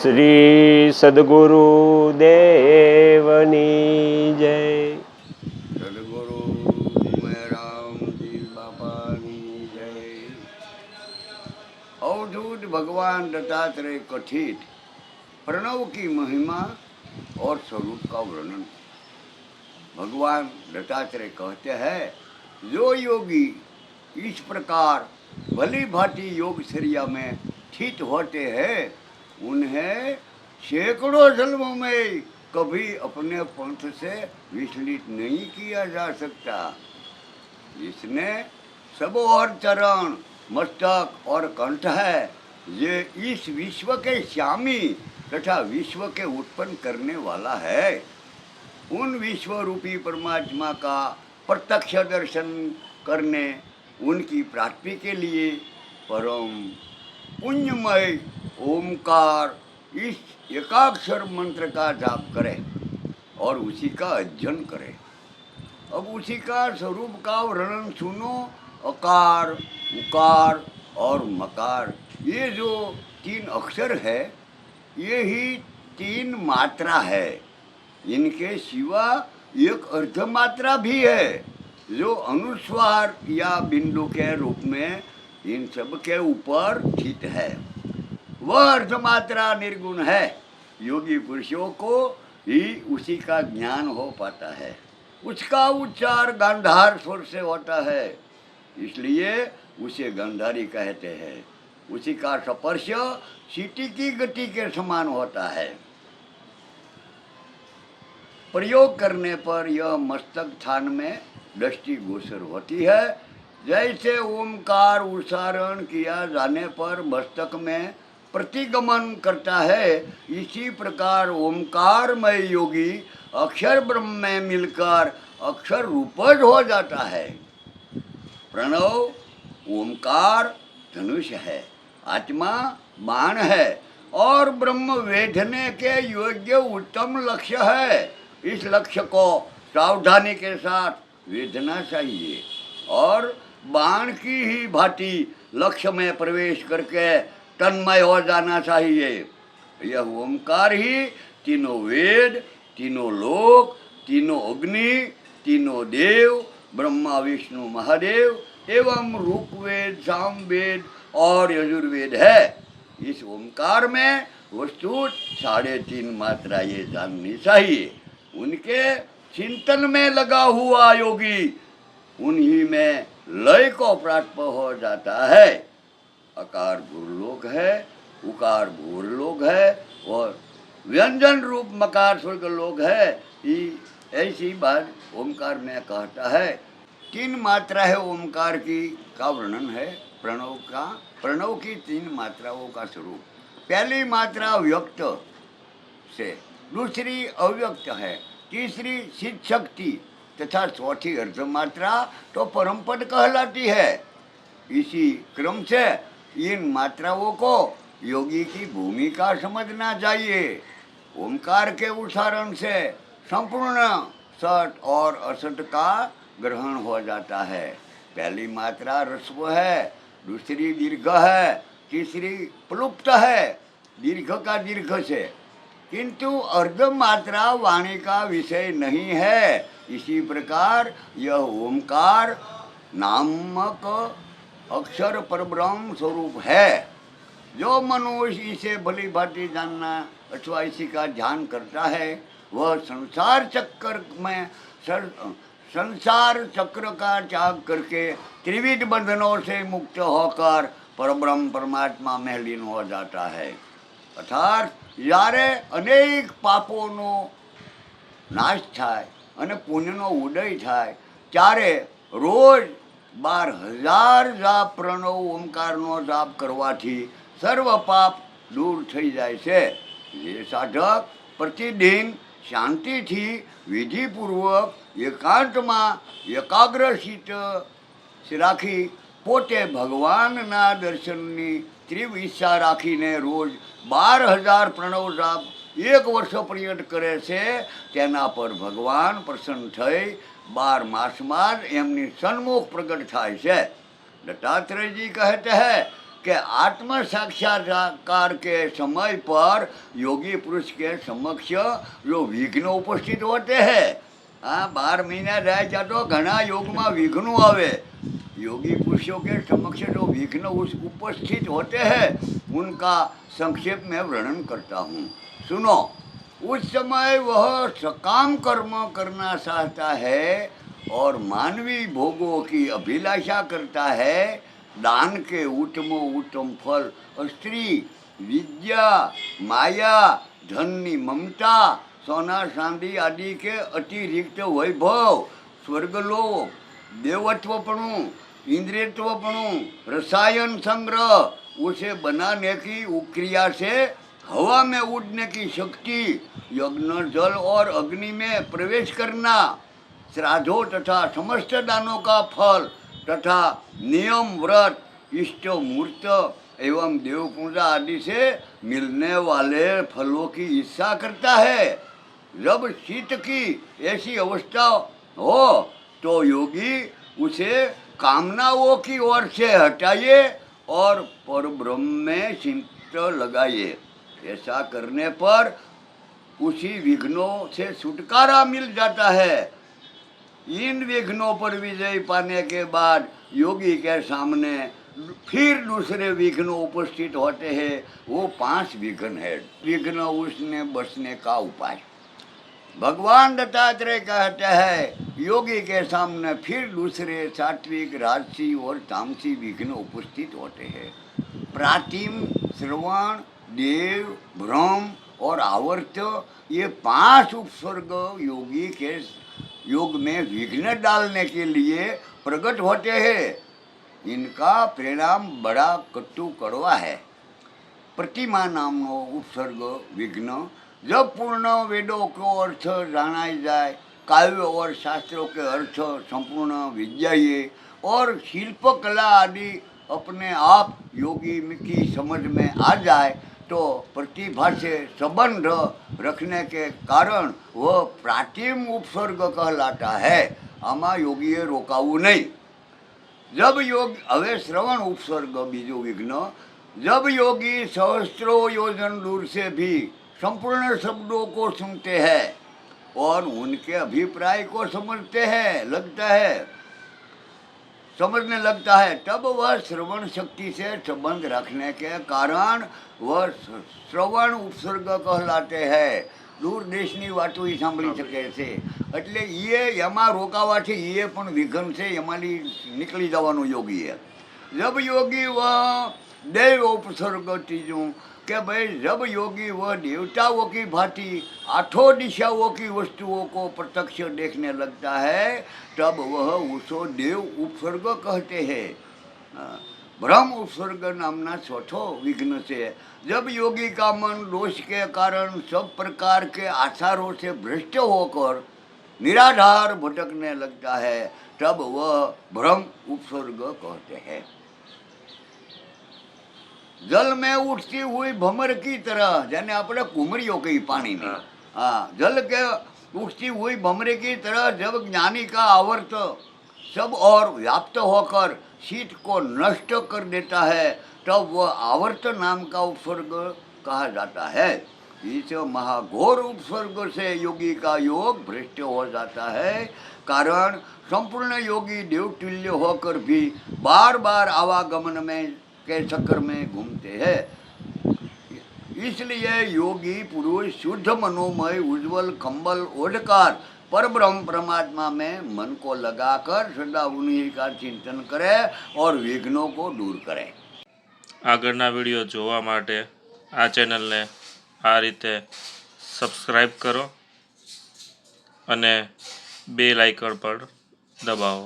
શ્રી સદગુરુ દેવની જય. સદગુરુ મેરામજી બાપાની જય. अवधूत भगवान दत्तात्रेय कथित प्रणव की महिमा और स्वरूप का वर्णन. भगवान दत्तात्रेय कहते हैं, जो योगी इस प्रकार भली भांति योगचर्या में स्थित होते हैं, उन्हें सैकड़ों जन्मों में कभी अपने पंथ से विचलित नहीं किया जा सकता. जिसने सब और चरण, मस्तक और कंठ है, ये इस विश्व के स्वामी तथा विश्व के उत्पन्न करने वाला है. उन विश्व रूपी परमात्मा का प्रत्यक्ष दर्शन करने, उनकी प्राप्ति के लिए परम पुण्यमय ओमकार इस एकाक्षर मंत्र का जाप करें और उसी का अध्ययन करें. अब उसी का स्वरूप का वर्णन सुनो. अकार, उकार और मकार, ये जो तीन अक्षर है, ये ही तीन मात्रा है. इनके सिवा एक अर्ध मात्रा भी है, जो अनुस्वार या बिंदु के रूप में इन सब के ऊपर स्थित है. वह अर्ध मात्रा निर्गुण है. योगी पुरुषों को ही उसी का ज्ञान हो पाता है. उसका उच्चार गांधार स्वर से होता है, इसलिए उसे गंधारी कहते हैं. उसी का स्पर्श सीटी की गति के समान होता है. प्रयोग करने पर यह मस्तक स्थान में दृष्टि गोचर होती है. जैसे ओमकार उच्चारण किया जाने पर मस्तक में प्रतिगमन करता है, इसी प्रकार ओमकारमय योगी अक्षर ब्रह्म में मिलकर अक्षर रूपज हो जाता है. प्रणव ओमकार धनुष है, आत्मा बाण है और ब्रह्म वेधने के योग्य उत्तम लक्ष्य है. इस लक्ष्य को सावधानी के साथ वेधना चाहिए और बाण की ही भांति लक्ष्य में प्रवेश करके तन्मय हो जाना चाहिए. यह ओमकार ही तीनों वेद, तीनों लोक, तीनों अग्नि, तीनों देव, ब्रह्मा विष्णु महादेव एवं ऋग्वेद, सामवेद और यजुर्वेद है. इस ओमकार में वस्तुत 3.5 मात्रा ये जाननी चाहिए. उनके चिंतन में लगा हुआ योगी उन्हीं में लय को प्राप्त हो जाता है. अकार भूर्लोक है, उकार भूर्लोक है और व्यंजन रूप मकार स्वर्गलोक है. ऐसी बात ओमकार में कहता है. 3 मात्रा है ओमकार की का वर्णन है. प्रणव की 3 मात्राओं का स्वरूप. पहली मात्रा व्यक्त से, दूसरी अव्यक्त है, तीसरी सिद्ध शक्ति तथा चौथी अर्ध मात्रा तो परम पद कहलाती है. इसी क्रम से इन मात्राओं को योगी की भूमिका समझना चाहिए. ओमकार के उच्चारण से संपूर्ण सत और असत का ग्रहण हो जाता है. पहली मात्रा ह्रस्व है, दूसरी दीर्घ है, तीसरी प्लुप्त है दीर्घ का दीर्घ से, किंतु अर्ध मात्रा वाणी का विषय नहीं है. इसी प्रकार यह ओमकार नामक अक्षर परब्रह्म स्वरूप है. जो मनुष्य इसे भली भांति जानना अथवा इसी का ध्यान करता है, वह संसार चक्र का त्याग करके त्रिविध बंधनों से मुक्त होकर परब्रह्म परमात्मा में लीन हो जाता है. अर्थात જ્યારે અનેક પાપોનો નાશ થાય અને પુણ્યનો ઉદય થાય, ત્યારે રોજ 12,000 જાપ પ્રણવ ઓમકારનો જાપ કરવાથી સર્વ પાપ દૂર થઈ જાય છે. જે સાધક પ્રતિદિન શાંતિથી વિધિપૂર્વક એકાંતમાં એકાગ્રચિત્ત રાખી પોતે ભગવાનના દર્શનની तीव्र इच्छा राखीने रोज 12,000 प्रणव जाप 1 वर्ष पर्यंत करे છે, તેના पर भगवान प्रसन्न થઈ 12 मास में एमनी सन्मुख प्रकट थाय છે. दत्तात्रेय जी कहते हैं कि आत्म साक्षात्कार के समय पर योगी पुरुष के समक्ष जो विघ्न उपस्थित होते हैं, 12 महीना रह जा तो घना योग में विघ्नों आवे, योगी पुरुषों के समक्ष जो विघ्न उपस्थित होते हैं उनका संक्षेप में वर्णन करता हूँ, सुनो। उस समय वह सकाम कर्म करना चाहता है और मानवीय भोगों की अभिलाषा करता है, दान के उत्तमो उत्तम फल, स्त्री, विद्या, माया, धननी ममता, सोना चांदी आदि के अतिरिक्त वैभव, स्वर्गलोक, देवत्वपणु, इंद्रियत्वपणु, रसायन संग्रह, उसे बनाने की क्रिया से हवा में उड़ने की शक्ति, यज्ञ जल और अग्नि में प्रवेश करना, श्राद्धों तथा समस्त दानों का फल तथा नियम व्रत, इष्ट मूर्त एवं देव पूजा आदि से मिलने वाले फलों की इच्छा करता है। जब शीत की ऐसी अवस्था हो तो योगी उसे कामनाओं की ओर से हटाइए और परब्रह्म में चित्त लगाइए। ऐसा करने पर उसी विघ्नों से छुटकारा मिल जाता है। इन विघ्नों पर विजय पाने के बाद योगी के सामने फिर दूसरे विघ्न उपस्थित होते हैं। वो 5 विघ्न है। विघ्न उसने बचने का उपाय भगवान दत्तात्रेय कहते हैं, योगी के सामने फिर दूसरे सात्विक, राजसी और तामसी विघ्न उपस्थित होते हैं। प्रातिम, श्रवण, देव, ब्रह्म और आवर्त, ये 5 उपसर्ग योगी के योग में विघ्न डालने के लिए प्रकट होते हैं। इनका परिणाम बड़ा कटु कड़वा है। प्रतिमा नामनो उपसर्ग विघ्न जब पूर्ण वेदों को अर्थ जाना जाए, काव्य और शास्त्रों के अर्थ संपूर्ण विद्याएं और शिल्प कला आदि अपने आप योगी की समझ में आ जाए तो प्रतिभा से संबंध रखने के कारण वह प्रातिम उपसर्ग कहलाता है। आमा योगीए रोकाવું नहीं। जब योग हवे श्रवण उपसर्ग बीजो विघ्न, जब योगी सहस्त्रों योजन दूर से भी संपूर्ण शब्दों को सुनते हैं और उनके अभिप्राय को समझने लगता है, तब वह श्रवण शक्ति से संबंध रखने के कारण वह श्रवण उपसर्ग कहलाते हैं। दूर देशनी वातो सांभળી શકે છે, એટલે એમાં રોકાવાથી એ પણ વિઘન છે, એમાંથી નીકળી જવાનો યોગી है। जब योगी वह देव उपसर्ग तीजों कि भाई जब योगी वह देवताओं की भांति 8 दिशाओं की वस्तुओं को प्रत्यक्ष देखने लगता है, तब वह उसको देव उपसर्ग कहते हैं। ब्रह्म उपसर्ग नामना चौथो विघ्न से जब योगी का मन दोष के कारण सब प्रकार के आचारों से भ्रष्ट होकर निराधार भटकने लगता है, तब वह ब्रह्म उपसर्ग कहते हैं। जल में उठती हुई भमर की तरह, जाने अपने कुमरियों की पानी में, जल के उठती हुई भमरे की तरह जब ज्ञानी का आवर्त सब और व्याप्त होकर शीत को नष्ट कर देता है, तब वह आवर्त नाम का उपसर्ग कहा जाता है। इस महाघोर उपसर्ग से योगी का योग भ्रष्ट हो जाता है, कारण संपूर्ण योगी देवतुल्य होकर भी बार बार आवागमन में के चक्कर में घूमते हैं। इसलिए योगी पुरुष शुद्ध मनोमय उज्जवल कंबल ओढ़कर परब्रह्म परमात्मा में मन को लगाकर सदा उन्हीं का चिंतन करे और विघ्नों को दूर करे। આગળના વિડીયો જોવા માટે આ ચેનલને આ રીતે સબસ્ક્રાઈબ કરો અને બેલ આઇકન પર દબાવો।